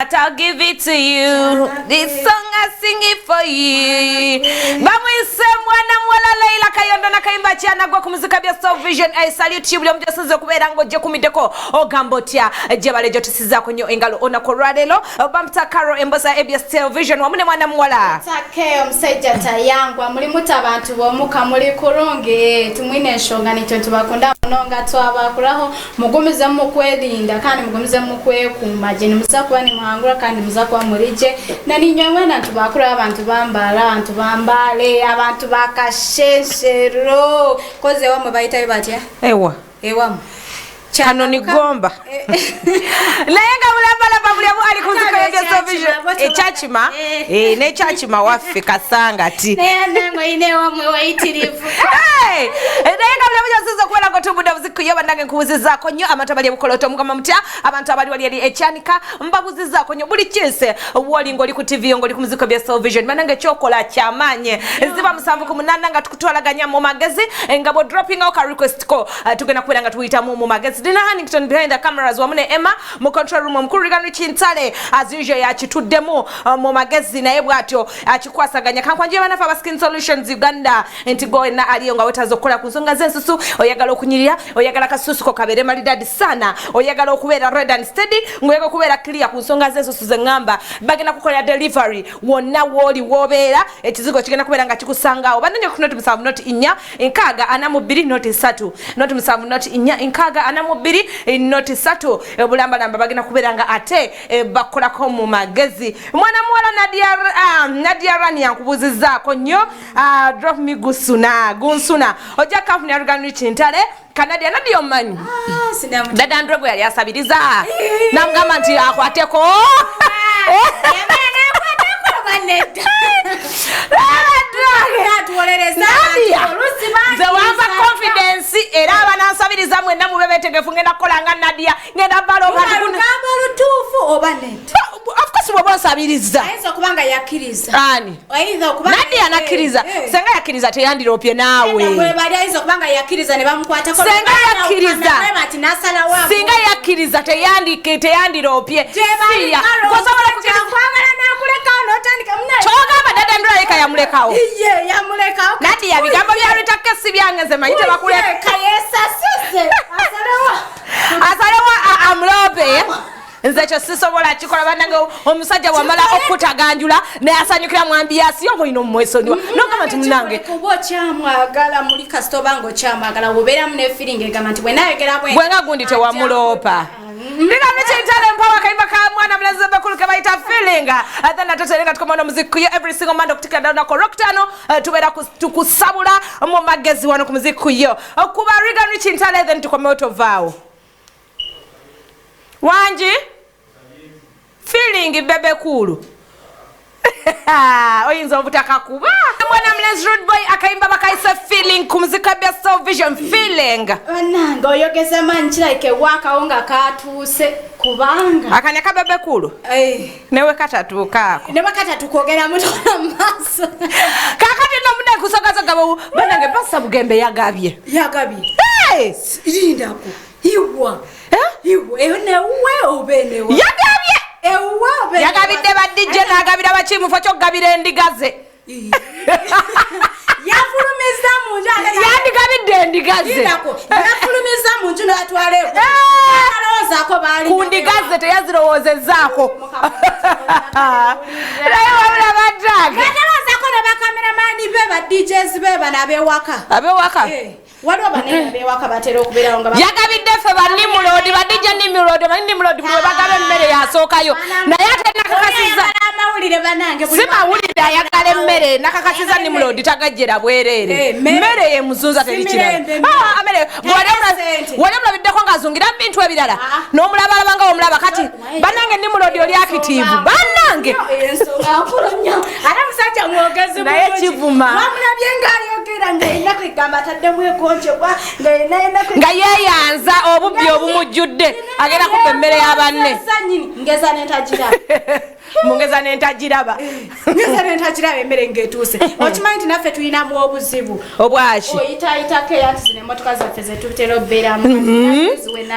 But I'll give it to you. This song I sing it for you. Bamwise mwana mwala Leila Kayondo na kaimba chana gwa kumuzika bya Soul Vision. I salute you buli omujasize kubeera ngoje kumideko ogambotya jebale jo tusiza kunyo engalo ona koralelo bamta Karo embosa ABS Soul Vision wamune mwana mwala. Takeo msajja tayangwa muri mutabantu bomuka muri kurungi tumwine nsonga nicyo tubakunda nonga twabakuraho mugumize mu kwelinda kandi mugumize mu kwekumba je nimusakuba ni muhangura kandi muzakwa murije na ninywe na tubakura abantu bambala abantu bambale abantu bakasheshero koze wamwe bayita bibatya Ewa Kano ni gomba. Nayenga mulambala babulya ali kuzika ya Soul Vision. Echachima. Ne chachima waffe kasanga ti. Nengo ine wamwe waitirivu. Nayenga mulambala sizo kwela ko tubuda buziku yoba nange nkubuziza ko nyo amatabali bukoloto mugama mutya abantu abali wali echanika mbabuziza ko nyo buli kise wali ngoli ku TV ngoli ku muzika bya Soul Vision manange chokola kyamanye ziba musanvu ku munana nga tukutwalaganya mu magezi ngabo dropping out ka request ko tugena kwera nga tuita mu magezi Dina Hannington behind the cameras wamune Emma mu control room mkurigano Chintale as usual ya chituddemu mu magezi na yebwa atyo achikwasaganya kankwanje bana fa Skin Solutions Uganda entigo na aliyo nga wetazokola kunsonga zensusu oyagala okunyirira oyagala kasusu ko kabere malidadi sana oyagala okubeera red and steady ngoyego kubeera clear kunsonga zensusu zengamba bagena kukola delivery wonna woli wobeera ekizigo kigenda kubeera nga kikusangaawo bananye ku not musavu not inya enkaga anamu 2 not 3 not musavu not inya enkaga anamu 2 not 3 bulamba namba bagena kubeera nga ate bakola ko mu magezi mwana mwala Nadia Rani yankubuzizaako nnyo drop me gunsuna ojja kafuni aruganu Chintale Canada Nadia omanyi dada ndrogo yali asabiriza namugamba nti akwateko Zawamba confidence era abanansabiriza mwena mubebetegefu ngenda kolanga Nadia ngenda balo lutufu obanete of course wabonsabiriza aizo kubanga yakiriza ani aizo kubanga Nadia anakiriza senga yakiriza teyandiropye nawe mwe bali aizo kubanga yakiriza ne bamukwata ko senga yakiriza senga yakiriza teyandiropye siya kosobola kwagala nakuleka notandika mnayo choga dada ndro yeka yamulekawo iye yamulekawo Nadia bigambo bya litakesi byangeze mayite bakuleka kayesa sise asalewa amlobe nze kyo sisobola kikola banange omusajja wamala okutaganjula ne asanyukira mwambiasi yobo ino mwesonyiwa nogamba nti munange kubo kyamwagala muri kastobango kyamwagala obera mune feeling egamba nti bwenayegera bwenga gundi tewamulopa Ndinga Chintale mpawa kaimba ka mwana mlaze bakulu kabaita feeling athana totelenga tukomana muziki yo every single man okutika down ko roktano tubera tukusabula mu magezi wano ku muziki yo kubariga ni Chintale then tukomoto vao Wanji feeling bebe kulu oyinza obutaka kuba mwana mlezi rude boy akaimba bakaisa feeling kumuzika bya Soul Vision feeling nanga oyogeza manchi like waka onga katuse kubanga akanya bebe kulu newe katatu kako newe katatu kogera mutona maso kakati no mune kusogaza gabo banange basa bugembe yagabye irindako hiwa ne uwe obenewa yagabye ewa yagabide badije nagabira bachimu facho gabire ndigaze yafulumiza munju yandigabide ndigaze yafulumiza munju natwale aloza ko bali kundigaze teyazirowozezako nayo wabula badaga aloza ko na cameraman beba DJs beba abewaka waliwo banene abewaka batera okubeera nga yagabide fe banimulodi badije nimulodi bwe bagabe emmere yasookayo naye ate nakakasiza amawulire banange simawulire ayagala emmere nakakasiza nimulodi tagajjera bwerere mmere ye muzunza terikirala wali omulabiddeko ng'azungira bintu ebirala n'omulabalaba nga omulaba kati banange nimulodi oli akitiivu banange ensonga nkulu nnyo ate musajja mwogezi naye kivuma wamulabye ng'ayogera Nolira ngenda kwigamba taddemu egonjebwa nga yeeyanza obubbi obumujjudde agenda kuba emmere y'abanne ngeza nentajiraba mungeza nentajiraba ngeza nentajiraba emmere ng'etuuse okimanyi nti naffe tulinamu obuzibu obwaki oyitayitako eyanti zino emmotoka zaffe zetutera obbeeramu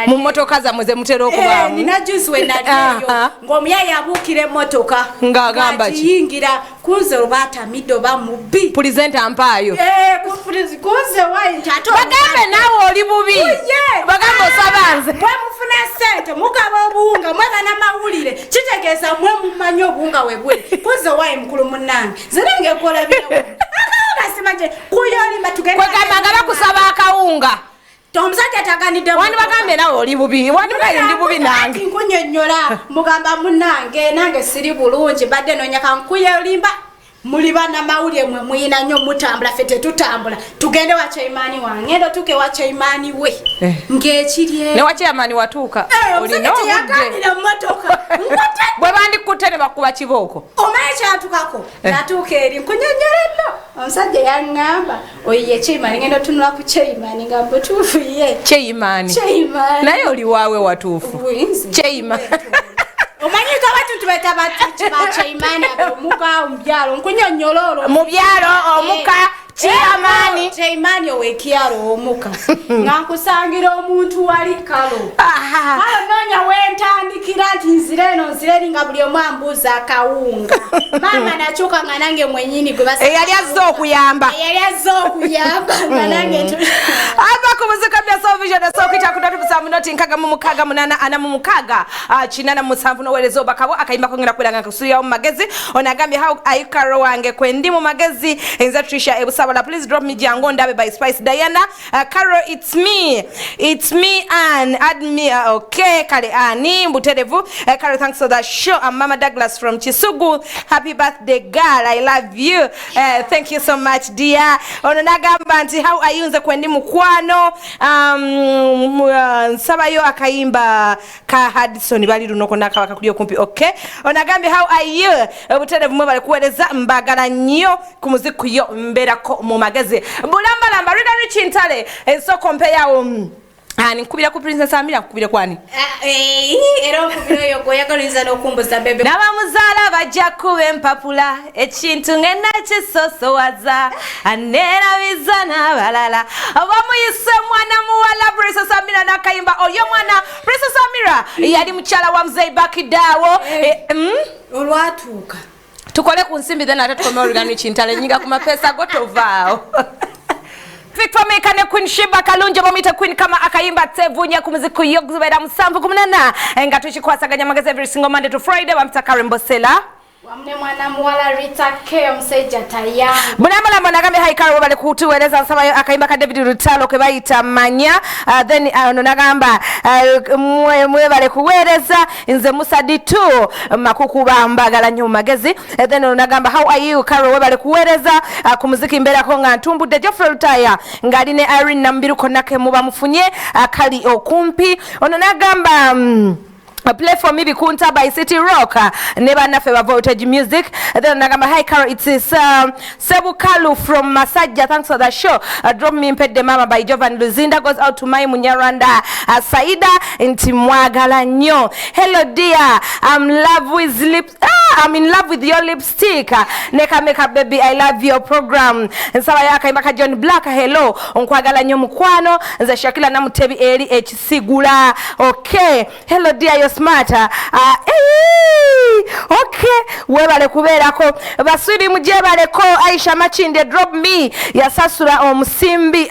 mu mmotoka zammwe ze mutera okubaamu nina juice we naliyo ng'omuyaya abuukira emmotoka ng'agamba ki yingira kunze oba atamidde oba mubbi pulizenta mpaayo kunze wayinti ate bagambe naawe oli bubi bagambe osaba nze mwe mufuna ssente mugaba obuwunga mweba n'amawulire kitegeeza mwe mumanyi obuwunga we buli kunze wayi mukulu munnange zinange ekolabirawo ngasimaje kuyolimba tugenda kwegamba nga bakusaba akawunga omusajja taganidde wandi bagambe naawe oli bubi wandi bayi ndi bubi nange nkunyonnyola mugamba munnange nange siri bulungi badde nonyaka nkuyolimba muli bannamawulire mwe muyina nnyo mutambula ffe tetutambula tugende wa Chaimaani wange ndo tuke wa Chaimaani we ng'ekirye ne wa Chaimaani watuuka olina omuyaganira mmotoka bwe bandikutte ne bakuba kibooko omanyi kyatukako natuuka eri nkunyonnyola nno omusajja yaŋŋamba oyiye Chaimaani ngenda otunula ku Chaimaani nga butuufu ye Chaimaani naye oli waawe watuufu Chaimaani omanyi ka batu tubeta batu ba Chaimaani omuka omubyalo nkunyonnyololo mu byalo omuka Chaimaani owekyalo omuka nga nkusangira omuntu wali kalo noonya wentandikira nti nzire eno nzire eri nga buli omu ambuuza akawunga maama nakyuka nga nange mwenyini gwe eyali azze okuyamba nga nange ava ku muzika bya Soulvision esookuita ku 3 8 noweereza obakabo akayimba kongera kwiranga kusulirawo mu magezi ono agambye how ayikaro wange kwe ndi mu magezi enza Trisha ebusabala please drop me jango ndabe by Spice Diana Carol it's me and add me okay kale ani mbuterevu Carol thanks for that show I'm Mama Douglas from Chisugu happy birthday girl I love you thank you so much dear ono nagamba nti how ayunze kwe ndi mukwano nsabayo akayimba ka Hudson bali lunoko nakabaka kuli okumpi okay onagambye how are you obuterevu mwe bali kuwereza mbagala nnyo ku muziku yo mberako mu magezi bulambalamba rida richintale esoko mpeyawo nkubira ku Princess Amira nkubire kwani era okubira yo goyagaliza n'okumbuza bebe n'abamuzaala bajja kuba empapula ekintu ngenda kisosowaza aneerabiza n'abalala bamuyise mwana muwala Princess Amira n'akayimba oyo mwana Princess Amira yali mukyala wa Mzee Bakidaawo olwatuuka tukole ku nsimbi then ate tukomea olugano kintale nyiga ku mapesa gotovaawo Victor Meka ne Queen Shiba Kalunje bomita Queen kama akayimba tevunya ku muziki yo kubeera 7:18 nga tukikwasaganya magezi every single Monday to Friday bamta Karen Bosela wamne mwana muwala Rita K omusajja tayangu Bulambalamba nagambe haikaro bale kutuweleza nsaba akayimba ka David Rutalo ke bayita manya then ono nagamba mwe bale kuwereza nze Musadi tu makuku bambagala nnyo magezi then ono nagamba how are you Karo we bale kuwereza ku muziki mbera ko nga ntumbudde Geoffrey Lutaya ngali ne Irene Nambiruko nake muba mufunye kali okumpi ono nagamba play for me bikunta by City Rock neba nafe ba Voltage Music then nagamba hi Carol it's Sebu Kalu from Masajja thanks for the show drop me impede mama by Jovan Luzinda goes out to my Munyaranda Saida inti mwagala nnyo hello dear I'm in love with your lipstick neka makeup baby I love your program nsaba yakayimba ka John Black hello onkwagala nnyo mukwano nze Shakila namutebi eri ekisigula okay hello dear you're smart okay webale kubeerako basudi mujebaleko Aisha Machinde drop me yasasula omusimbi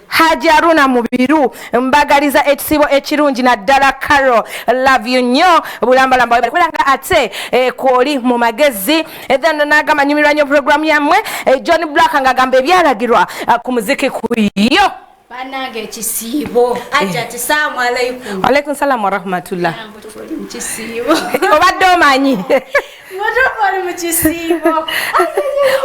Hajaruna mubiru mbagaliza ekisibo ekirungi naddala Carol love you nnyo bulambalamba bali kulanga ate koli mu magezi then nagamba nyumirwa nnyo program yamwe John Black ngagamba ebyalagirwa ku muziki kuyo banange ekisiibo aja tisaamu alaykum alaykum salaam wa rahmatullah mukisiibo obadde omanyi mutofali mukisiibo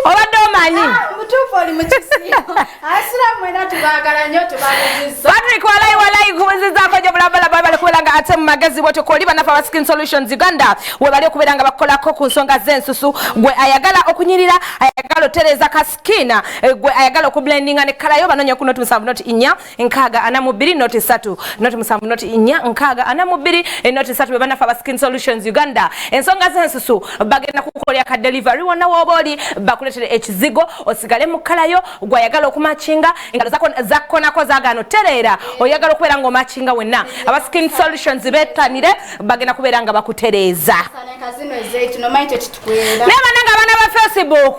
obadde omanyi mutufu oli mukisiyo asira mwena tubagala nnyo tubaguzisa Patrick walai kubuzizaako gye bulabalaba bali kubeera nga ate mu magezi bwetyo koli banafa ba Skin Solutions Uganda we bali okubeera nga bakolako ku nsonga z'ensusu gwe ayagala okunyirira ayagala otereeza ka skina gwe ayagala okublendinga ne kala yo banoonya ku noti 7 noti 4 nkaaga 42 noti 3 noti 7 noti 4 nkaaga 42 noti 3 be banafa ba Skin Solutions Uganda ensonga z'ensusu bagenda kukolera ka delivery wonna wooba oli bakuleetere ekizigo osigale mu kala yo gwe ayagala okumakinga engalo zakkonako zaagaana otereera oyagala okubeera nga omakinga wenna aba Skin Solutions beetanire bagenda kubeera nga bakutereeza naye bananga abaana ba Facebook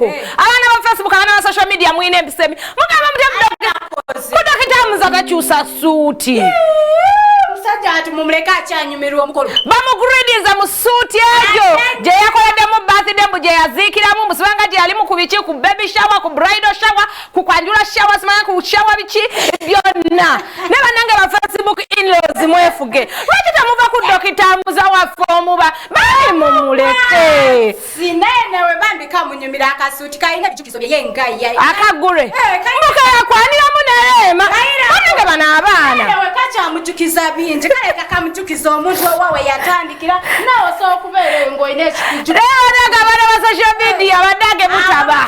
abaana ba social media mwine empisa mugamba mudokitamuza gakyusa suuti musajja ati mumuleka akyanyumirwa omukolo bamugridiza mu suuti egyo gye yakoleddemu birthday mbu gye yaziikiramu musibanga gye yalimu ku biki ku baby shower ku bridal shower ku kwanjula shower simanya ku shower biki byonna ne bannange ba Facebook in-laws mwefuge lwaki temuva ku dokitamuza waffe omuba bali mumuleke sinene we bambika munyumira akasuuti kalina ebijukizo bye yengaya akagure mbuka yakwaniramu nereema bannange bano abaana we kacyamujukiza bingi kale kakamujukiza omuntu wawe yatandikira nawe osobola okubeera ng'olina ekikuju bannange abaana ba social media bannange mutaba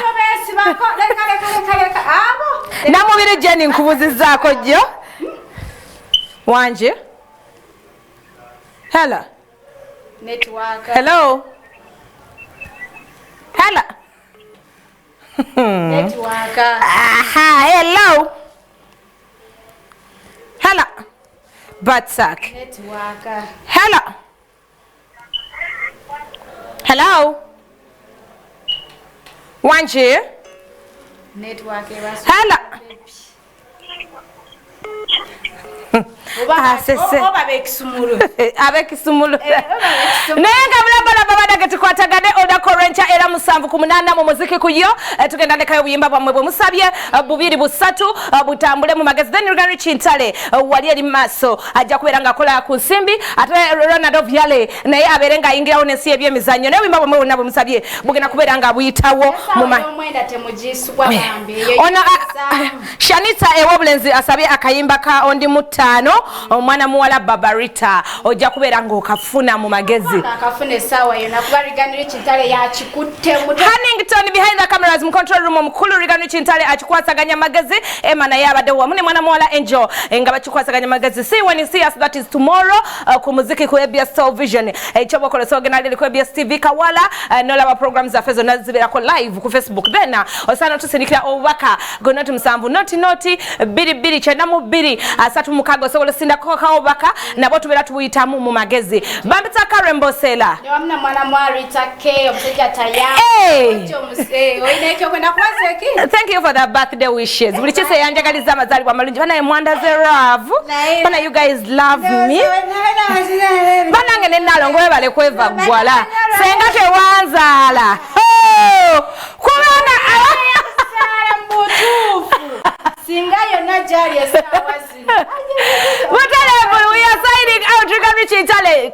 namubiri Jenny nkubuzizaako jjo wanje hello network hello hello network aha hello hello Batsak network hello hello wanje network hello oba bekisumulu abekisumulu naye nga bulabalaba badage tukwatagane odakorenca era 7 mu muziki kuyo tugenda ndekayo obuyimba bwammwe bwe musabye 2 butambule mu magezi then Rugano Chintale wali eri maaso ajja kubeera nga akola ku nsimbi ate Ronaldo Viale naye abeere nga ayingirawo n'ensi y'ebyemizannyo naye obuyimba bwammwe bwonna bwe musabye bugenda kubeera nga buyitawo ono Shanita Ewobulenzi asabye akayimba ka ondi mu 5 omwana muwala Babarita ojja kubeera nga okafuna mu magezi akafune sawa yona kuba Rugano Chintale yakikutte Hannington behind the cameras mu control room omukulu Rugano Chintale akikwasaganya magezi Emma naye abadde wamu ne mwana muwala Angel nga bakikwasaganya magezi see when you see us that is tomorrow ku muziki ku ABS Television ekyobokola sogena lili ku ABS TV Kawala nolaba programs za fezo naziberako live ku Facebook then osana tusinikira obubaka gonoti 7 noti 2 chenda mu 2 asatu mukago sobola sinda ko obubaka nabo tubeera tubuyitamu mu magezi bambita Karembo Sela ne wamna mwana mwarita ke omusajja tayari oyineke kwenda kwazeki thank you for the birthday wishes buli kise yanjagaliza amazalibwa amalungi bana mwanda ze love bana you guys love me bana ngene nalongo webale kweva gwala senga tewanzaala kubanga singa yonna jali esawa zino we are signing out Rugano Chintale